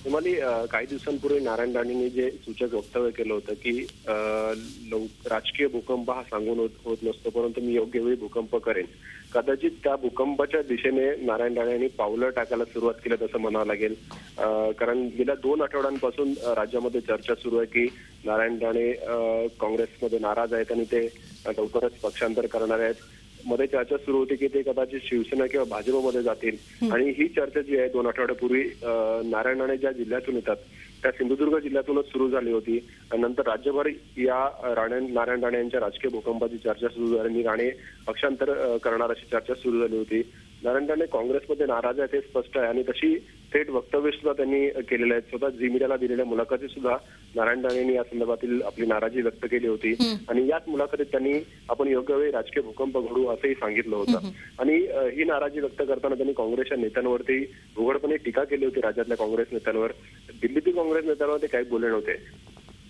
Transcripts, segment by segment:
हिमाली काही दिवसांपूर्वी नारायण राणेंनी जे सूचक वक्तव्य केलं होतं की राजकीय भूकंप हा सांगून होत नसतो, परंतु मी योग्य वेळी भूकंप करेन. कदाचित त्या भूकंपाच्या दिशेने नारायण राणे यांनी पावलं टाकायला सुरुवात केलं असं म्हणावं लागेल. कारण गेल्या 2 आठवड्यांपासून राज्यामध्ये चर्चा सुरू आहे की नारायण राणे काँग्रेसमध्ये नाराज आहेत आणि ते लवकरच पक्षांतर करणार आहेत. मध्ये चर्चा सुरू होती की ते कदाचित शिवसेना किंवा भाजपमध्ये जातील आणि ही चर्चा जी आहे 2 आठवड्यापूर्वी नारायण राणे ज्या जिल्ह्यातून येतात त्या सिंधुदुर्ग जिल्ह्यातूनच सुरू झाली होती. नंतर राज्यभर या नारायण राणे यांच्या राजकीय भूकंपाची चर्चा सुरू झाली. राणे पक्षांतर करणार अशी चर्चा सुरू झाली होती. नारायण राणे काँग्रेसमध्ये नाराज आहेत हे स्पष्ट आहे आणि तशी थेट वक्तव्य सुद्धा त्यांनी केलेले आहेत. स्वतः झी मीडियाला दिलेल्या मुलाखतीत सुद्धा नारायण राणेंनी या संदर्भातील आपली नाराजी व्यक्त केली होती आणि याच मुलाखतीत त्यांनी आपण योग्य वेळी राजकीय भूकंप घडू असंही सांगितलं होतं. आणि ही नाराजी व्यक्त करताना त्यांनी काँग्रेसच्या नेत्यांवरती उघडपणे टीका केली होती. राज्यातल्या काँग्रेस नेत्यांवर, दिल्लीतील काँग्रेस नेत्यांवर ते काही बोलले नव्हते.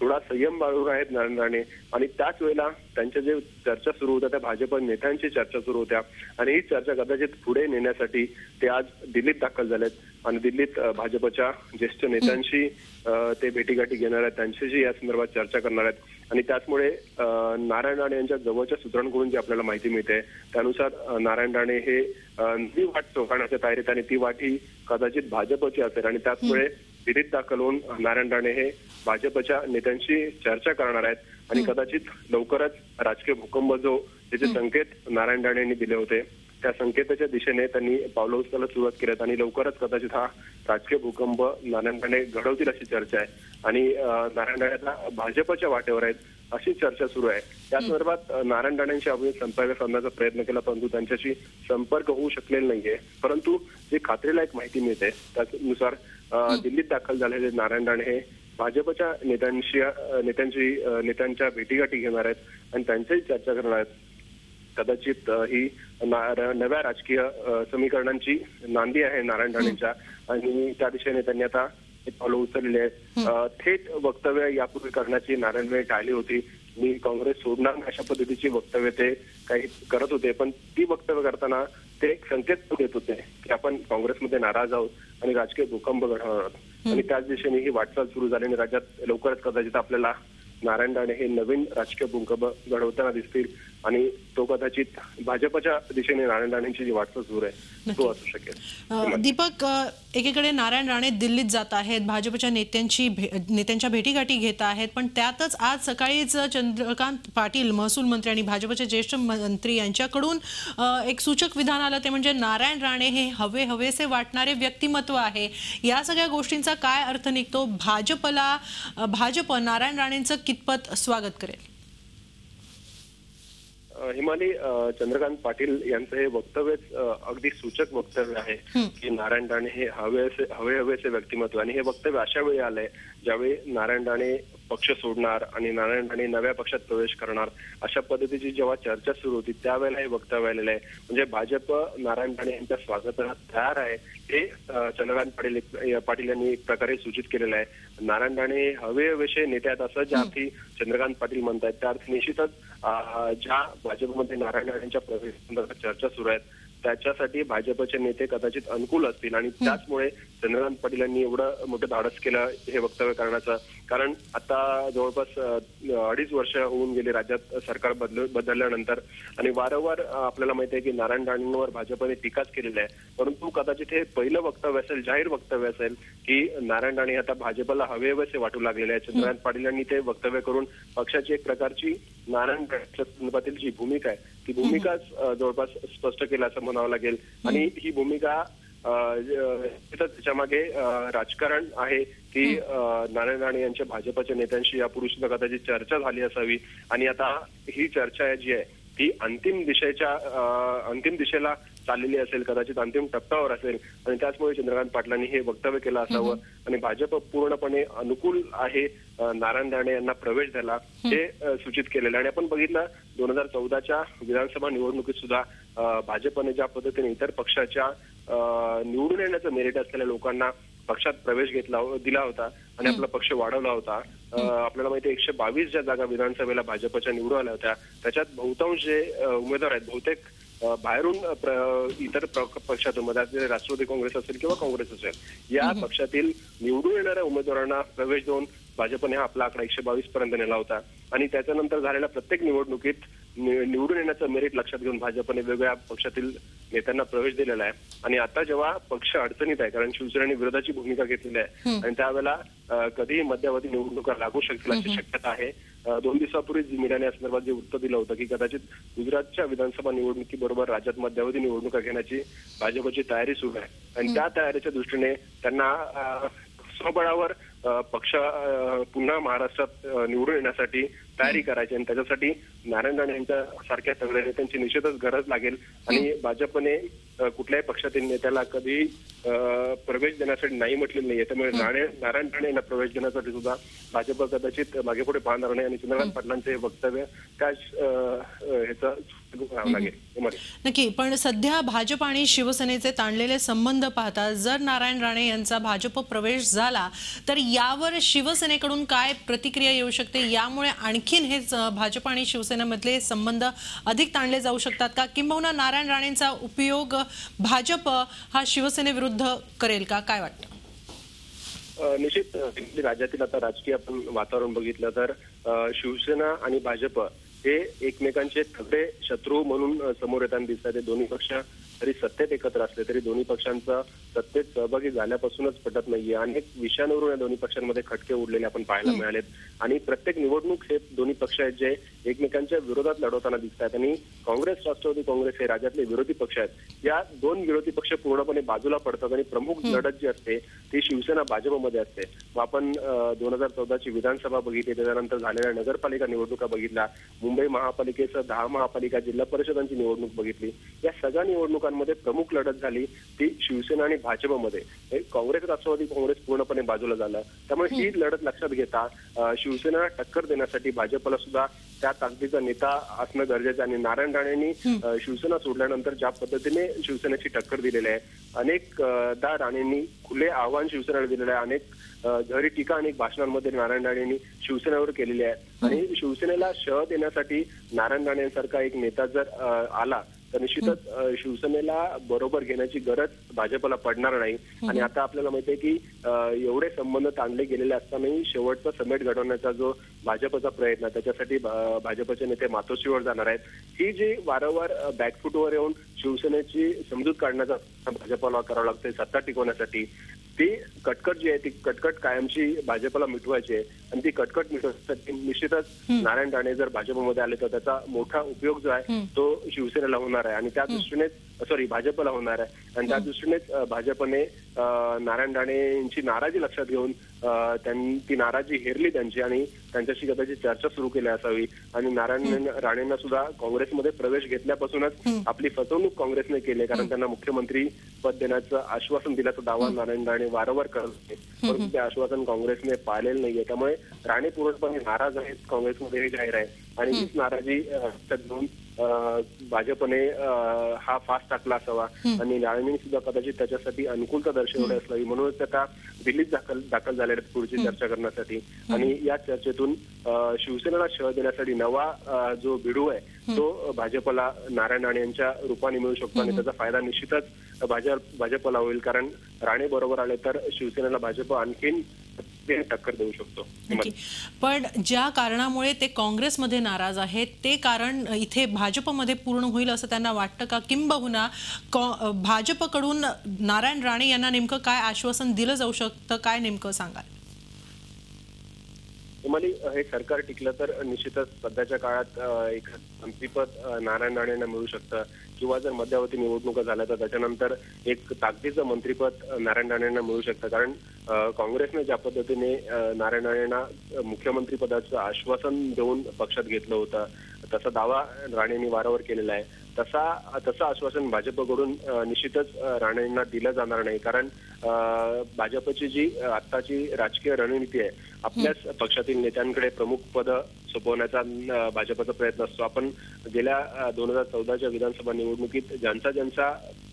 थोडा संयम बाळगून आहेत नारायण राणे आणि त्याच वेळेला त्यांच्या जे चर्चा सुरू होत्या त्या भाजप नेत्यांची चर्चा सुरू होत्या आणि ही चर्चा कदाचित पुढे नेण्यासाठी ते आज दिल्लीत दाखल झालेत आणि दिल्लीत भाजपच्या ज्येष्ठ नेत्यांशी ते भेटीगाठी घेणार आहेत, त्यांच्याशी या संदर्भात चर्चा करणार आहेत. आणि त्याचमुळे नारायण राणे यांच्या जवळच्या सूत्रांकडून जी आपल्याला माहिती मिळते त्यानुसार नारायण राणे हे नवी वाट चोखाळण्याच्या तयारीत आणि ती वाट ही कदाचित भाजपची असेल आणि त्याचमुळे दिल्लीत दाखल होऊन नारायण राणे हे भाजपच्या नेत्यांशी चर्चा करणार आहेत आणि कदाचित लवकरच राजकीय भूकंप जो त्याचे संकेत नारायण राणे यांनी दिले होते त्या संकेताच्या दिशेने त्यांनी पावलं उचलायला सुरुवात केली आणि लवकरच कदाचित हा राजकीय भूकंप नारायण राणे घडवतील अशी चर्चा आहे. आणि नारायण राणे आता भाजपच्या वाटेवर आहेत अशी चर्चा सुरू आहे. त्या संदर्भात नारायण राणेंशी आपण संपर्क साधण्याचा प्रयत्न केला, परंतु त्यांच्याशी संपर्क होऊ शकलेला नाहीये. परंतु जे खात्रीलायक माहिती मिळते त्यानुसार दिल्लीत दाखल झालेले नारायण राणे हे भाजपच्या नेत्यांच्या भेटीगाठी घेणार आहेत आणि त्यांच्याही चर्चा करणार आहेत. कदाचित ही नव्या राजकीय समीकरणांची नांदी आहे नारायण राणेंच्या आणि त्या दिशेने त्यांनी आता पावलं उचललेली आहेत. थेट वक्तव्य यापूर्वी करण्याची नारायण राणे टाळली होती. मी काँग्रेस सोडणार अशा पद्धतीची वक्तव्य ते काही करत होते, पण ती वक्तव्य करताना ते एक संकेत देत होते की आपण काँग्रेसमध्ये नाराज आहोत आणि राजकीय भूकंप घडवणार आहोत आणि त्याच दिशेने ही वाटचाल सुरू झाली आणि राज्यात लवकरच कदाचित आपल्याला नारायण राणे हे नवीन राजकीय भूकंप घडवताना दिसतील आणि तो कदाचित भाजपच्या दिशेने नारायण राणेंची जी वाटचाल सुरू आहे तो असू शकेल. दीपक, एकीकडे नारायण राणे दिल्लीत जात आहेत, भाजपच्या नेत्यांच्या भेटीगाठी घेत आहेत, पण त्यातच आज सकाळीच चंद्रकांत पाटील महसूल मंत्री आणि भाजपचे ज्येष्ठ मंत्री यांच्याकडून एक सूचक विधान आलं, ते म्हणजे नारायण राणे हे हवेसे वाटणारे व्यक्तिमत्व आहे. या सगळ्या गोष्टींचा काय अर्थ निघतो? भाजप नारायण राणेंचं कितपत स्वागत करेल? हिमाली, चंद्रकांत पाटील यांचं हे वक्तव्यच अगदी सूचक वक्तव्य आहे की नारायण राणे हे हवेसे व्यक्तिमत्व आणि हे वक्तव्य अशा वेळी आलंय ज्यावेळी नारायण राणे पक्ष सोडणार आणि नारायण राणे नव्या पक्षात प्रवेश करणार अशा पद्धतीची जेव्हा चर्चा सुरू होती त्यावेळेला हे वक्तव्य आलेलं आहे. म्हणजे भाजप नारायण राणे यांच्या स्वागताला तयार आहे हे चंद्रकांत पाटील यांनी एक प्रकारे सूचित केलेलं आहे. नारायण राणे हवेसे नेते आहेत असं ज्या अर्थी चंद्रकांत पाटील म्हणतात त्या अर्थी निश्चितच ज्या भाजपमध्ये नारायण राणेंच्या प्रवेशासंदर्भात चर्चा सुरू आहेत त्याच्यासाठी भाजपचे नेते कदाचित अनुकूल असतील आणि त्याचमुळे चंद्रकांत पाटील यांनी एवढं मोठं धाडस केलं हे वक्तव्य करण्याचं. कारण आता जवळपास 2.5 वर्ष होऊन गेले राज्यात सरकार बदलल्यानंतर आणि वारंवार आपल्याला माहिती आहे की नारायण राणेंवर भाजपने टीकाच केलेली आहे. परंतु कदाचित हे पहिलं वक्तव्य असेल, जाहीर वक्तव्य असेल की नारायण राणे आता भाजपला हवेसे वाटू लागलेले आहे. चंद्रकांत पाटील यांनी ते वक्तव्य करून पक्षाची एक प्रकारची नारायण राणेंच्या संदर्भातील जी भूमिका आहे ती भूमिकाच जवळपास स्पष्ट केलं असं म्हणावं लागेल. आणि ही भूमिका त्याच्या मागे राजकारण आहे की नारायण राणे यांच्या भाजपच्या नेत्यांशी यापूर्वी सुद्धा कदाचित चर्चा झाली असावी आणि आता ही चर्चा जी आहे ती अंतिम दिशेला चाललेली असेल, कदाचित अंतिम टप्प्यावर असेल आणि त्याचमुळे चंद्रकांत पाटलांनी हे वक्तव्य केलं असावं आणि भाजप पूर्णपणे अनुकूल आहे नारायण राणे यांना प्रवेश द्यायला हे सूचित केलेलं. आणि आपण बघितलं 2014च्या विधानसभा निवडणुकीत सुद्धा भाजपने ज्या पद्धतीने इतर पक्षाच्या निवडून येण्याचं मेरिट असलेल्या लोकांना पक्षात प्रवेश दिला होता आणि आपला पक्ष वाढवला होता. आपल्याला माहिती 122 ज्या जागा विधानसभेला भाजपच्या निवडून आल्या होत्या त्याच्यात बहुतांश जे उमेदवार आहेत बहुतेक बाहेरून इतर पक्षातून मध्ये राष्ट्रवादी काँग्रेस असेल किंवा काँग्रेस असेल या पक्षातील निवडून येणाऱ्या उमेदवारांना प्रवेश देऊन भाजपने आपला आकडा 122 पर्यंत नेला होता. आणि त्याच्यानंतर झालेल्या प्रत्येक निवडणुकीत निवडून येण्याचं मेरिट लक्षात घेऊन भाजपने वेगवेगळ्या पक्षातील नेत्यांना प्रवेश दिलेला आहे. आणि आता जेव्हा पक्ष अडचणीत आहे, कारण शिवसेनेने विरोधाची भूमिका घेतलेली आहे आणि त्यावेळेला कधीही मध्यावधी निवडणुका लागू शकतील अशी शक्यता आहे. 2 दिवसापूर्वी मीडियाने या संदर्भात जे वृत्त दिलं होतं की कदाचित गुजरातच्या विधानसभा निवडणुकीबरोबर राज्यात मध्यावधी निवडणुका घेण्याची भाजपची तयारी सुरू आहे. आणि त्या तयारीच्या दृष्टीने त्यांना स्वबळावर पक्ष पुन्हा महाराष्ट्रात निवडून येण्यासाठी तयारी करायची आणि त्याच्यासाठी नारायण राणे यांच्या सारख्या तगड्या नेत्यांची निश्चितच गरज लागेल. आणि भाजपने कुठल्याही पक्षातील नेत्याला कधी प्रवेश देण्यासाठी नाही म्हटलेलं नाहीये. त्यामुळे नारायण राणे यांना प्रवेश देण्यासाठी सुद्धा भाजप कदाचित मागे पुढे पाहणार नाही आणि चंद्रकांत पाटलांचे हे वक्तव्य त्याच ह्याचं लागेल. नक्की. पण सध्या भाजप आणि शिवसेनेचे ताणलेले संबंध पाहता जर नारायण राणे यांचा भाजप प्रवेश झाला तर यावर शिवसेनेकडून काय प्रतिक्रिया येऊ शकते? यामुळे आणखीन हे भाजप आणि शिवसेनेमधले संबंध अधिक ताणले जाऊ शकतात का? किंबहुना नारायण राणेंचा उपयोग भाजप हा शिवसेनेविरुद्ध करेल का? काय वाटतं? निश्चित राज्यातील आता राजकीय आपण वातावरण बघितलं तर शिवसेना आणि भाजप हे एकमेकांचे तगडे शत्रू म्हणून समोर येताना दिसतात. दोन्ही पक्ष तरी सत्तेत एकत्र असले तरी दोन्ही पक्षांचा सत्तेत सहभागी झाल्यापासूनच पटत नाहीये. अनेक विषयांवरून या दोन्ही पक्षांमध्ये खटके उडलेले आपण पाहायला मिळालेत. आणि प्रत्येक निवडणूक हे दोन्ही पक्ष आहेत जे एकमेकांच्या विरोधात लढवताना दिसत आहेत. आणि काँग्रेस राष्ट्रवादी काँग्रेस हे राज्यातले विरोधी पक्ष आहेत. या दोन विरोधी पक्ष पूर्णपणे बाजूला पडतात आणि प्रमुख लढत जी असते ती शिवसेना भाजपमध्ये असते. आपण 2014ची विधानसभा बघितली, त्याच्यानंतर झालेल्या नगरपालिका निवडणुका बघितल्या, मुंबई महापालिकेसह 10 महापालिका जिल्हा परिषदांची निवडणूक बघितली. या सगळ्या निवडणुकांमध्ये प्रमुख लढत झाली ती शिवसेना आणि भाजपमध्ये. काँग्रेस राष्ट्रवादी काँग्रेस पूर्णपणे बाजूला झालं. त्यामुळे ही लढत लक्षात घेता शिवसेना टक्कर देण्यासाठी भाजपला सुद्धा त्या ताकदीचा नेता असणं गरजेचं. आणि नारायण राणेंनी शिवसेना सोडल्यानंतर ज्या पद्धतीने शिवसेनेची टक्कर दिलेली आहे, अनेकदा राणेंनी खुले आव्हान शिवसेनेला दिलेलं आहे. अनेक घरी टीका अनेक भाषणांमध्ये नारायण राणेंनी शिवसेनेवर केलेली आहे. आणि शिवसेनेला शह देण्यासाठी नारायण राणेंसारखा एक नेता जर आला तर निश्चितच शिवसेनेला बरोबर घेण्याची गरज भाजपला पडणार नाही. आणि आता आपल्याला माहिती आहे की एवढे संबंध ताणले गेलेले असतानाही शेवटचा समेट घडवण्याचा जो भाजपचा प्रयत्न त्याच्यासाठी भाजपचे नेते मातोश्रीवर जाणार आहेत. ही जी वारंवार बॅकफूटवर येऊन शिवसेनेची समजूत काढण्याचा भाजपला करावा लागतोय सत्ता टिकवण्यासाठी, ती कटकट जी आहे ती कटकट कायमची भाजपला मिटवायची आहे. आणि ती कटकट मिटवण्यासाठी निश्चितच नारायण राणे जर भाजपमध्ये आले तर त्याचा मोठा उपयोग जो आहे तो शिवसेनेला होणार आहे आणि त्या दृष्टीनेच भाजपला होणार आहे. आणि त्या दृष्टीनेच भाजपने नारायण राणेंची नाराजी लक्षात घेऊन ती नाराजी हेरली त्यांची आणि त्यांच्याशी कदाचित चर्चा सुरू केली असावी. आणि नारायण राणेंना सुद्धा काँग्रेसमध्ये प्रवेश घेतल्यापासूनच आपली फसवणूक काँग्रेसने केली, कारण त्यांना मुख्यमंत्री पद देण्याचं आश्वासन दिल्याचा दावा नारायण राणे वारंवार करत होते, परंतु ते आश्वासन काँग्रेसने पाळलेलं नाहीये. त्यामुळे राणे पूर्णपणे नाराज आहेत, काँग्रेसमध्ये हे जाहीर आहे. आणि हीच नाराजी घेऊन भाजपने हा फास टाकला असावा आणि राणेंनी सुद्धा कदाचित त्याच्यासाठी अनुकूलता दर्शवली असावी. म्हणूनच आता दिल्लीत दाखल झाले आहेत पुढची चर्चा करण्यासाठी. आणि या चर्चेतून शिवसेनेला शह देण्यासाठी नवा जो भिडू आहे तो भाजपला नारायण राणे यांच्या रूपाने मिळू शकतो आणि त्याचा फायदा निश्चितच भाजपला होईल, कारण राणे बरोबर आले तर शिवसेनेला भाजप आणखीन टक्कर देऊ शकतो. पण ज्या कारणामुळे ते काँग्रेसमध्ये नाराज आहेत ते कारण इथे भाजपमध्ये पूर्ण होईल असं त्यांना वाटतं का? किंबहुना भाजपकडून नारायण राणे यांना नेमकं काय आश्वासन दिलं जाऊ शकतं, काय नेमकं सांगाल? तुम्हाला हे सरकार टिकलं तर निश्चितच सध्याच्या काळात एक मंत्रीपद नारायण राणेंना मिळू शकतं किंवा जर मध्यावधी निवडणुका झाल्या तर त्याच्यानंतर एक ताकदीचं मंत्रीपद नारायण राणेंना मिळू शकतं. कारण काँग्रेसने ज्या पद्धतीने नारायण राणेंना मुख्यमंत्री पदाचं आश्वासन देऊन पक्षात घेतलं होतं तसा दावा राणेंनी वारंवार केलेला आहे. तसं आश्वासन भाजपकडून निश्चितच राणेंना दिलं जाणार नाही, कारण भाजपची जी आत्ताची राजकीय रणनीती आहे आपल्याच पक्षातील नेत्यांकडे प्रमुख पद सोपवण्याचा भाजपचा प्रयत्न असतो. आपण गेल्या 2014च्या विधानसभा निवडणुकीत ज्यांचा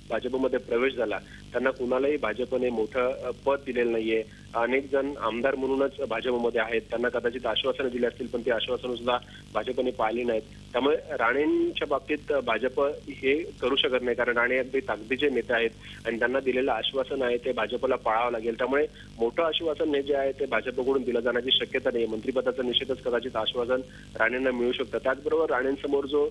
भाजपमध्ये प्रवेश झाला त्यांना कुणालाही भाजपने मोठं पद दिलेलं नाहीये. अनेक जण आमदार म्हणूनच भाजपमध्ये आहेत, त्यांना कदाचित आश्वासनं दिली असतील, पण ती आश्वासनं सुद्धा भाजपने पाळली नाहीत. त्यामुळे राणेंच्या बाबतीत भाजप हे करू शकत नाही, कारण राणे अगदी ताकदीचे नेते आहेत आणि त्यांना दिलेलं आश्वासन आहे ते भाजपला पाळावं लागेल. त्यामुळे मोठं आश्वासन हे जे आहे ते भाजपकडून दिलं जाण्याची शक्यता नाही. मंत्रिपदाचं निश्चितच कदाचित आश्वासन राणेंना मिळू शकतं. त्याचबरोबर राणेंसमोर जो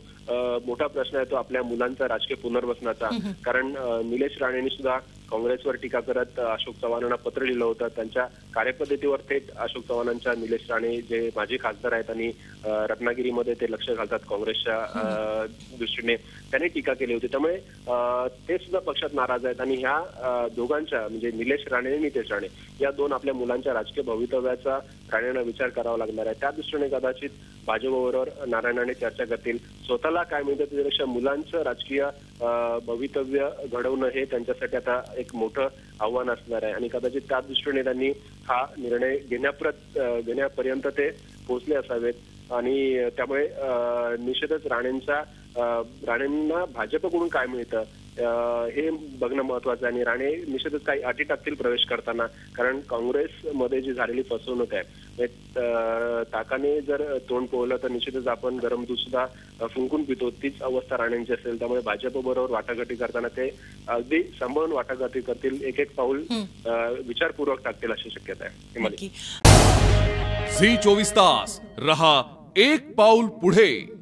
मोठा प्रश्न आहे तो आपल्या मुलांचा राजकीय पुनर्वसनाचा, कारण निलेश राणेंनी सुद्धा काँग्रेसवर टीका करत अशोक चव्हाणांना पत्र लिहिलं होतं. त्यांच्या कार्यपद्धतीवर थेट अशोक चव्हाणांच्या निलेश राणे जे माजी खासदार आहेत आणि रत्नागिरीमध्ये ते लक्ष घालतात काँग्रेसच्या दृष्टीने, त्यांनी टीका केली होती. त्यामुळे ते सुद्धा पक्षात नाराज आहेत आणि ह्या दोघांच्या म्हणजे निलेश राणे आणि नितेश राणे या दोन आपल्या मुलांच्या राजकीय भवितव्याचा राणेंना विचार करावा लागणार आहे. त्या दृष्टीने कदाचित भाजपबरोबर नारायण राणे चर्चा करतील. स्वतःला काय मिळतं त्याच्यापेक्षा मुलांचं राजकीय भवितव्य घडवणं हे त्यांच्यासाठी आता एक मोठं आव्हान असणार आहे आणि कदाचित त्या दृष्टीने त्यांनी हा निर्णय घेण्यापर्यंत ते पोहोचले असावेत आणि त्यामुळे निश्चितच राणेंना भाजपकडून काय मिळतं हे बघणं महत्वाचं आहे आणि राणे निश्चितच काही अटी टाकतील प्रवेश करताना, कारण काँग्रेसमध्ये जी झालेली फसवणूक आहे ताकाने जर तोंड पोवलं तर निश्चितच आपण गरम दूध सुद्धा फुंकून पितो, तीच अवस्था राणेंची असेल. त्यामुळे भाजप बरोबर वाटाघाटी करताना ते अगदी सांभाळून वाटाघाटी करतील, एक एक पाऊल विचारपूर्वक टाकतील अशी शक्यता आहे. झी 24 तास रहा एक पाऊल पुढे.